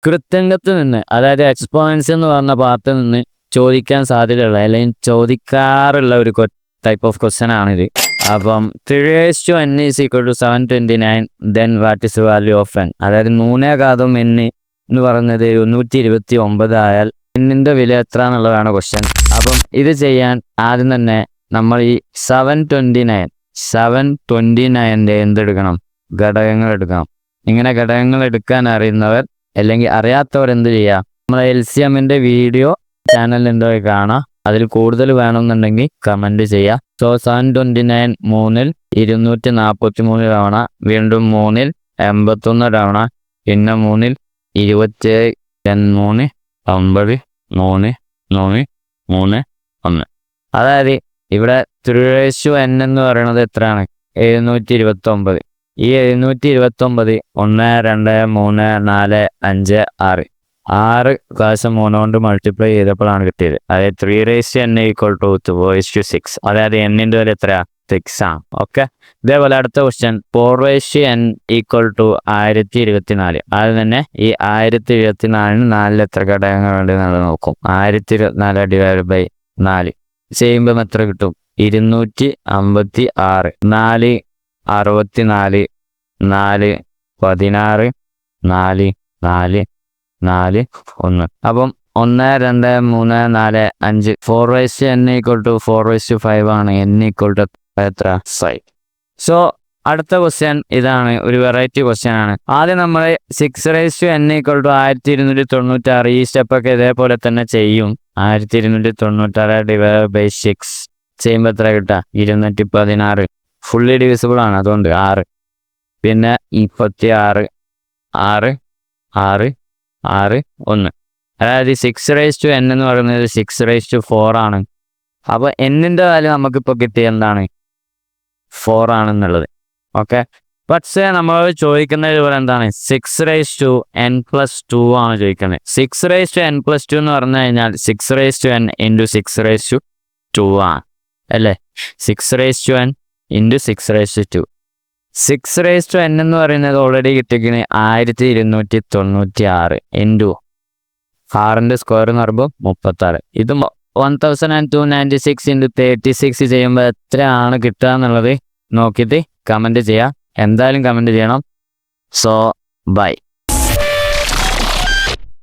കൃത്യംഗത്ത് നിന്ന് അതായത് എക്സ്പോണൻസ് എന്ന് പറഞ്ഞ പാർട്ടിൽ നിന്ന് ചോദിക്കാൻ സാധ്യതയുള്ള അല്ലെങ്കിൽ ചോദിക്കാറുള്ള ഒരു ടൈപ്പ് ഓഫ് ക്വസ്റ്റ്യൻ ആണിത്. അപ്പം 3n = 729 then what is value of n? അതായത് 3 n എന്ന് പറയുന്നത് 129 ആയാൽ എന്നിൻ്റെ വില എത്ര എന്നുള്ളതാണ് ക്വസ്റ്റ്യൻ. അപ്പം ഇത് ചെയ്യാൻ ആദ്യം തന്നെ നമ്മൾ ഈ 729 എന്തെടുക്കണം? ഘടകങ്ങൾ എടുക്കണം. ഇങ്ങനെ ഘടകങ്ങൾ എടുക്കാൻ അറിയുന്നവർ അല്ലെങ്കിൽ അറിയാത്തവർ എന്ത് ചെയ്യുക? നമ്മളെ LCMൻ്റെ വീഡിയോ ചാനലിൽ കാണാം. അതിൽ കൂടുതൽ വേണമെന്നുണ്ടെങ്കിൽ കമൻറ്റ് ചെയ്യുക. സോ 729 3-ൽ 243 തവണ, വീണ്ടും 3-ൽ 81 തവണ, പിന്നെ 3-ൽ 27, 3, 9, 3, 3, 3, 1. അതായത് ഇവിടെ 3n എന്ന് പറയുന്നത് എത്രയാണ്? 729. ഈ 729 1, 2, 3, 4, 5, 6 പ്രാവശ്യം 3 കൊണ്ട് മൾട്ടിപ്ലൈ ചെയ്തപ്പോഴാണ് കിട്ടിയത്. അതായത് 3n = 2/6. അതായത് n-ൻ്റെ വില എത്രയാണ്? 6 ആണ്. ഓക്കെ. ഇതേപോലെ അടുത്ത ക്വസ്റ്റ്യൻ 4n = 1024. അത് തന്നെ ഈ 1024-ന് 4 എത്ര ഘടകങ്ങളുണ്ട് എന്നുള്ളത് നോക്കും. 1024/4 ചെയ്യുമ്പോൾ എത്ര കിട്ടും? 256. 4 64, 4 16, 4 4 4 1. അപ്പം 1, 2, 3, 4, 5. 4n = 4/5 ആണ്. n = എത്ര? 5. സോ അടുത്ത ക്വസ്റ്റ്യൻ ഇതാണ്, ഒരു വെറൈറ്റി ക്വസ്റ്റ്യൻ ആണ്. ആദ്യം നമ്മൾ 6n = 1296. ഈ സ്റ്റെപ്പൊക്കെ ഇതേപോലെ തന്നെ ചെയ്യും. 1296/6 ചെയ്യുമ്പോൾ എത്ര കിട്ടുക? 216. ഫുള്ളി ഡിവിസിബിൾ ആണ്, അതുകൊണ്ട് 6. പിന്നെ 36, 6 6 6 1. അതായത് 6n എന്ന് പറയുന്നത് 6/4 ആണ്. അപ്പോൾ n-ൻ്റെ വാല്യൂ നമുക്കിപ്പോൾ കിട്ടിയ എന്താണ്? 4 ആണെന്നുള്ളത്. ഓക്കെ. പക്ഷേ നമ്മൾ ചോദിക്കുന്നത് ഇവിടെ എന്താണ്? 6n+2 ആണ് ചോദിക്കുന്നത്. 6n+2 എന്ന് പറഞ്ഞു കഴിഞ്ഞാൽ 6n × 6/2 ആണ് അല്ലേ? 6n × 6/2. 6n എന്ന് പറയുന്നത് ഓൾറെഡി കിട്ടിയിരിക്കുന്നത് 1296 ഇൻറ്റു 6-ൻ്റെ സ്ക്വയർ എന്ന് പറയുമ്പോൾ 36. ഇത് 1296 × 36 ചെയ്യുമ്പോൾ എത്രയാണ് കിട്ടുക എന്നുള്ളത് നോക്കിയിട്ട് കമൻറ്റ് ചെയ്യുക. എന്തായാലും കമൻറ്റ് ചെയ്യണം. So by.